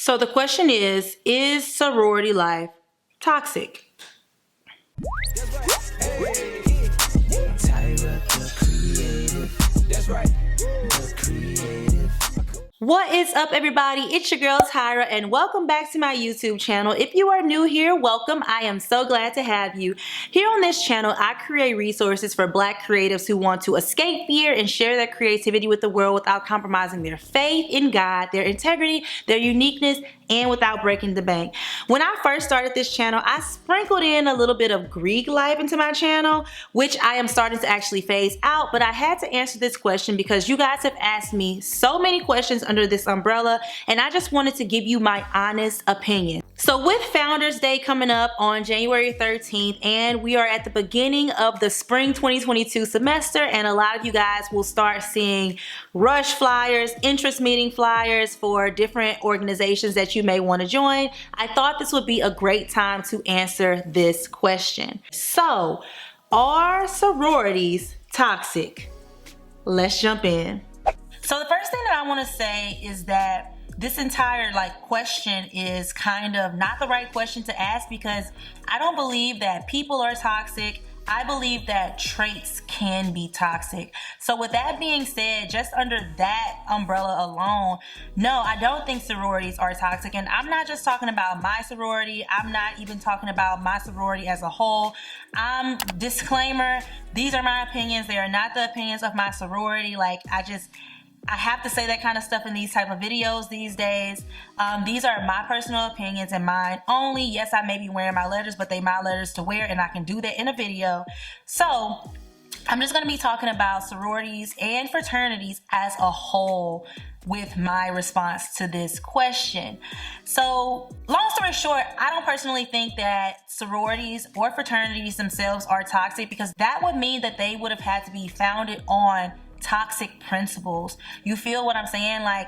So the question is sorority life toxic? What is up, everybody? It's your girl Tyra, and welcome back to my YouTube channel. If you are new here, welcome. I am so glad to have you. Here on this channel, I create resources for Black creatives who want to escape fear and share their creativity with the world without compromising their faith in God, their integrity, their uniqueness, and without breaking the bank. When I first started this channel, I sprinkled in a little bit of Greek life into my channel, which I am starting to actually phase out, but I had to answer this question because you guys have asked me so many questions under this umbrella, and I just wanted to give you my honest opinion. So with Founders Day coming up on January 13th, and we are at the beginning of the spring 2022 semester, and a lot of you guys will start seeing rush flyers, interest meeting flyers for different organizations that you may want to join. I thought this would be a great time to answer this question. So, are sororities toxic? Let's jump in. So the first thing that I want to say is that this entire question is kind of not the right question to ask, because I don't believe that people are toxic. I believe that traits can be toxic. So with that being said, just under that umbrella alone, no, I don't think sororities are toxic. And I'm not just talking about my sorority. I'm not even talking about my sorority as a whole. Disclaimer, these are my opinions. They are not the opinions of my sorority. I have to say that kind of stuff in these type of videos these days. These are my personal opinions and mine only. Yes, I may be wearing my letters, but they my letters to wear, and I can do that in a video. So I'm just going to be talking about sororities and fraternities as a whole with my response to this question. So long story short, I don't personally think that sororities or fraternities themselves are toxic, because that would mean that they would have had to be founded on toxic principles. You feel what I'm saying? I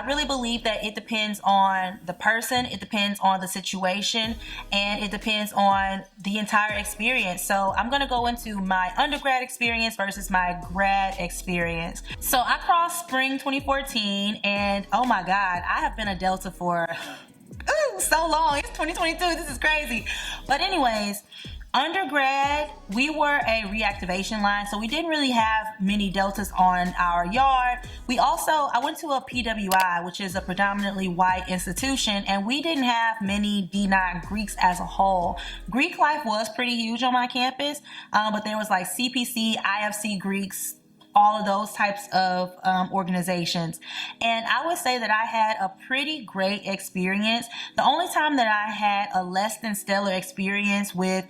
really believe that it depends on the person, it depends on the situation, and it depends on the entire experience. So I'm going to go into my undergrad experience versus my grad experience. So I crossed spring 2014, and oh my God, I have been a Delta for so long. It's 2022. This is crazy. But anyways, undergrad, we were a reactivation line, so we didn't really have many deltas on our yard. I went to a PWI, which is a predominantly white institution, and we didn't have many D9 Greeks as a whole. Greek life was pretty huge on my campus, but there was CPC, IFC Greeks, all of those types of organizations. And I would say that I had a pretty great experience. The only time that I had a less than stellar experience with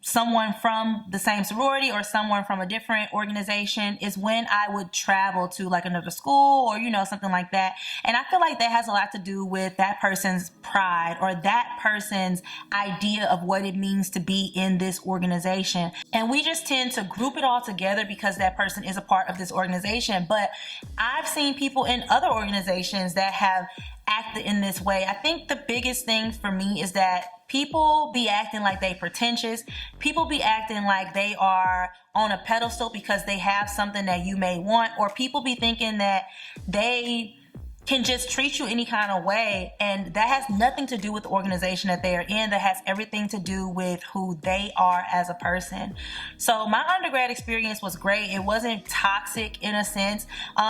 someone from the same sorority or someone from a different organization is when I would travel to another school or something like that. And I feel like that has a lot to do with that person's pride or that person's idea of what it means to be in this organization. And we just tend to group it all together because that person is a part of this organization. But I've seen people in other organizations that have acted in this way. I think the biggest thing for me is that people be acting like they pretentious. People be acting like they are on a pedestal because they have something that you may want, or people be thinking that they can just treat you any kind of way, and that has nothing to do with the organization that they are in. That has everything to do with who they are as a person. So my undergrad experience was great. It wasn't toxic in a sense.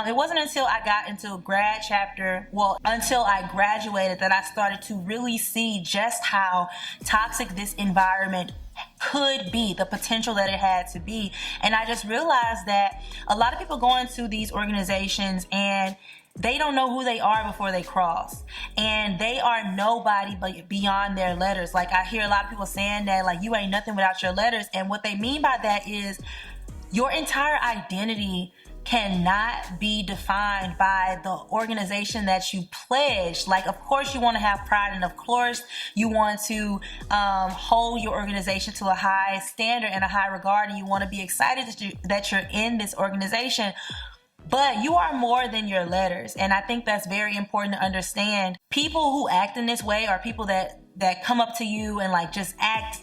It wasn't until I got into a grad chapter, until I graduated, that I started to really see just how toxic this environment could be, the potential that it had to be. And I just realized that a lot of people go into these organizations and they don't know who they are before they cross, and they are nobody but beyond their letters. I hear a lot of people saying that you ain't nothing without your letters, and what they mean by that is your entire identity cannot be defined by the organization that you pledged. Of course you want to have pride, and of course you want to hold your organization to a high standard and a high regard, and you want to be excited that you're in this organization. But you are more than your letters. And I think that's very important to understand. People who act in this way are people that come up to you and just act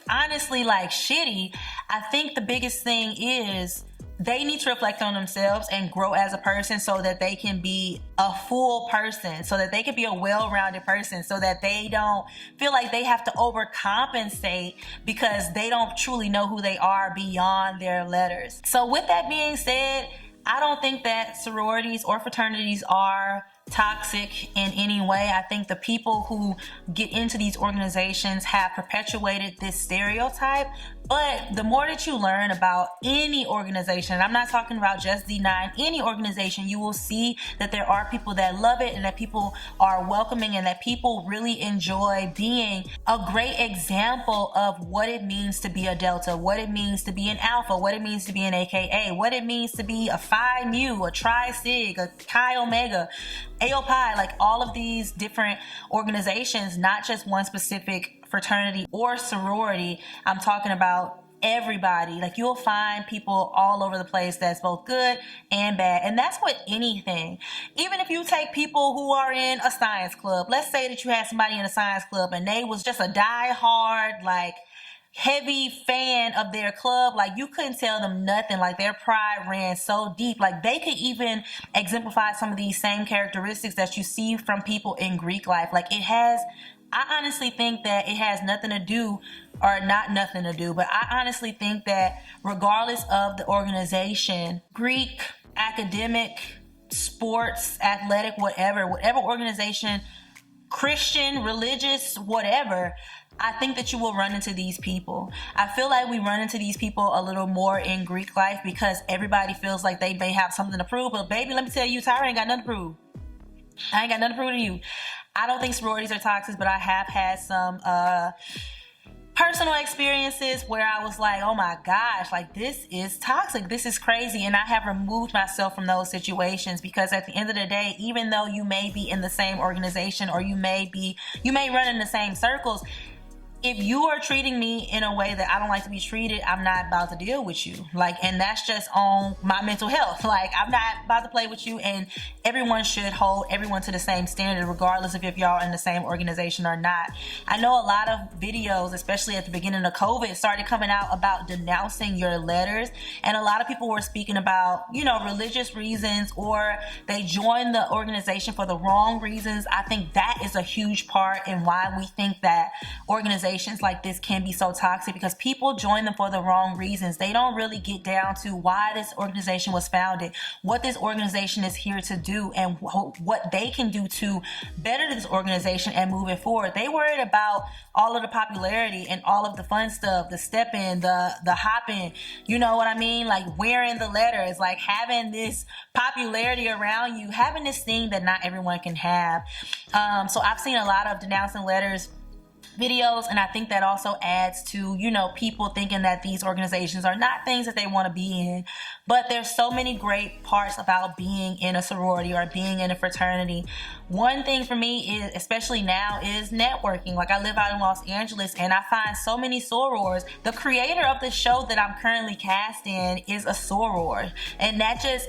honestly shitty. I think the biggest thing is they need to reflect on themselves and grow as a person so that they can be a full person, so that they can be a well-rounded person, so that they don't feel like they have to overcompensate because they don't truly know who they are beyond their letters. So with that being said, I don't think that sororities or fraternities are toxic in any way. I think the people who get into these organizations have perpetuated this stereotype. But the more that you learn about any organization, and I'm not talking about just D9, any organization, you will see that there are people that love it and that people are welcoming and that people really enjoy being a great example of what it means to be a Delta, what it means to be an Alpha, what it means to be an AKA, what it means to be a Phi Mu, a Tri Sig, a Chi Omega, AOPI, like all of these different organizations, not just one specific fraternity or sorority. I'm talking about everybody. Like, you'll find people all over the place that's both good and bad. And that's with anything. Even if you take people who are in a science club, let's say that you had somebody in a science club and they was just a die-hard, like, heavy fan of their club, like you couldn't tell them nothing, like their pride ran so deep, like they could even exemplify some of these same characteristics that you see from people in Greek life. Like, it has, I honestly think that it has nothing to do, or not nothing to do, but I honestly think that regardless of the organization, Greek, academic, sports, athletic, whatever organization, Christian, religious, whatever, I think that you will run into these people. I feel like we run into these people a little more in Greek life because everybody feels like they may have something to prove. But baby, let me tell you, Tyra ain't got nothing to prove. I ain't got nothing to prove to you. I don't think sororities are toxic, but I have had some personal experiences where I was like, oh my gosh, like this is toxic, this is crazy. And I have removed myself from those situations because at the end of the day, even though you may be in the same organization or you may run in the same circles, if you are treating me in a way that I don't like to be treated, I'm not about to deal with you. Like, and that's just on my mental health. Like, I'm not about to play with you, and everyone should hold everyone to the same standard, regardless of if y'all in the same organization or not. I know a lot of videos, especially at the beginning of COVID, started coming out about denouncing your letters, and a lot of people were speaking about, you know, religious reasons, or they joined the organization for the wrong reasons. I think that is a huge part in why we think that organizations like this can be so toxic, because people join them for the wrong reasons. They don't really get down to why this organization was founded, what this organization is here to do, and what they can do to better this organization and move it forward. They worried about all of the popularity and all of the fun stuff, the stepping, the hopping, you know what I mean? Like wearing the letters, like having this popularity around you, having this thing that not everyone can have. So I've seen a lot of denouncing letters videos, and I think that also adds to, you know, people thinking that these organizations are not things that they want to be in. But there's so many great parts about being in a sorority or being in a fraternity. One thing for me is, especially now, is networking. Like, I live out in Los Angeles and I find so many sorors. The creator of the show that I'm currently cast in is a soror, and that just,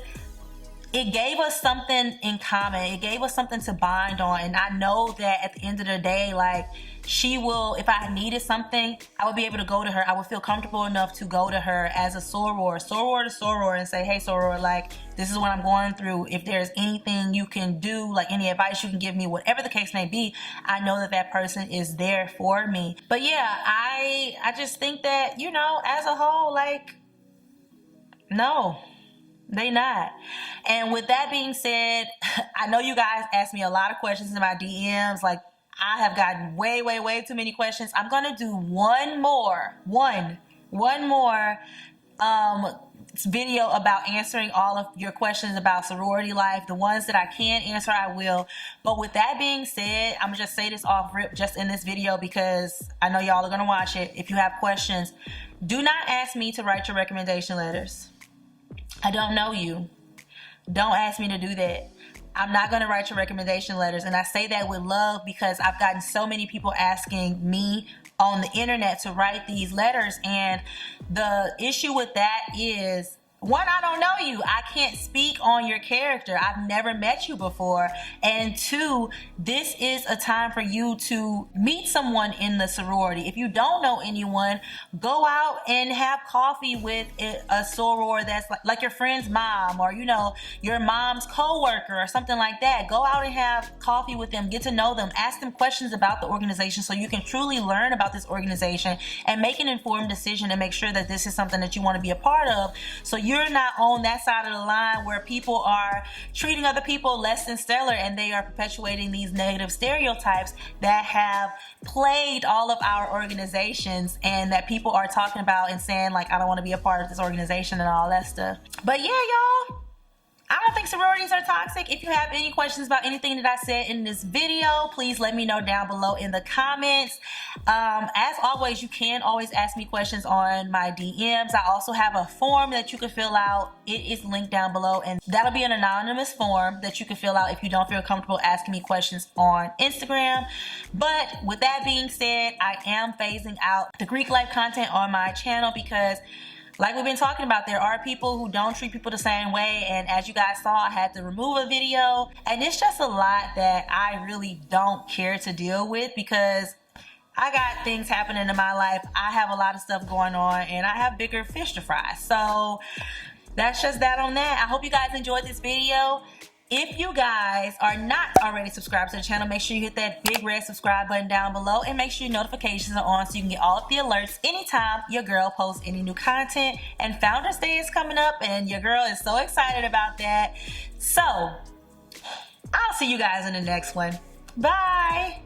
it gave us something in common. It gave us something to bind on. And I know that at the end of the day, like, she will, if I needed something, I would be able to go to her. I would feel comfortable enough to go to her as a soror to soror, and say, hey, soror, like, this is what I'm going through. If there's anything you can do, like any advice you can give me, whatever the case may be, I know that that person is there for me. But yeah, I just think that, you know, as a whole, like, no. They not. And with that being said, I know you guys asked me a lot of questions in my DMs. Like, I have gotten way, way, way too many questions. I'm going to do one more video about answering all of your questions about sorority life. The ones that I can answer, I will. But with that being said, I'm going to just say this off rip just in this video because I know y'all are going to watch it. If you have questions, do not ask me to write your recommendation letters. I don't know you. Don't ask me to do that. I'm not going to write your recommendation letters. And I say that with love because I've gotten so many people asking me on the internet to write these letters. And the issue with that is one, I don't know you. I can't speak on your character. I've never met you before. And two, this is a time for you to meet someone in the sorority. If you don't know anyone, go out and have coffee with a soror that's like your friend's mom, or, you know, your mom's coworker or something like that. Go out and have coffee with them, get to know them, ask them questions about the organization so you can truly learn about this organization and make an informed decision and make sure that this is something that you want to be a part of. So you're not on that side of the line where people are treating other people less than stellar and they are perpetuating these negative stereotypes that have plagued all of our organizations and that people are talking about and saying, like, I don't want to be a part of this organization and all that stuff. But yeah, y'all, I don't think sororities are toxic. If you have any questions about anything that I said in this video, please let me know down below in the comments. As always, you can always ask me questions on my DMs. I also have a form that you can fill out. It is linked down below, and that'll be an anonymous form that you can fill out if you don't feel comfortable asking me questions on Instagram. But with that being said, I am phasing out the Greek life content on my channel because, like we've been talking about, there are people who don't treat people the same way, and as you guys saw, I had to remove a video, and it's just a lot that I really don't care to deal with because I got things happening in my life. I have a lot of stuff going on, and I have bigger fish to fry. So that's just that on that. I hope you guys enjoyed this video. If you guys are not already subscribed to the channel, make sure you hit that big red subscribe button down below and make sure your notifications are on so you can get all of the alerts anytime your girl posts any new content. And Founders Day is coming up and your girl is so excited about that. So I'll see you guys in the next one. Bye.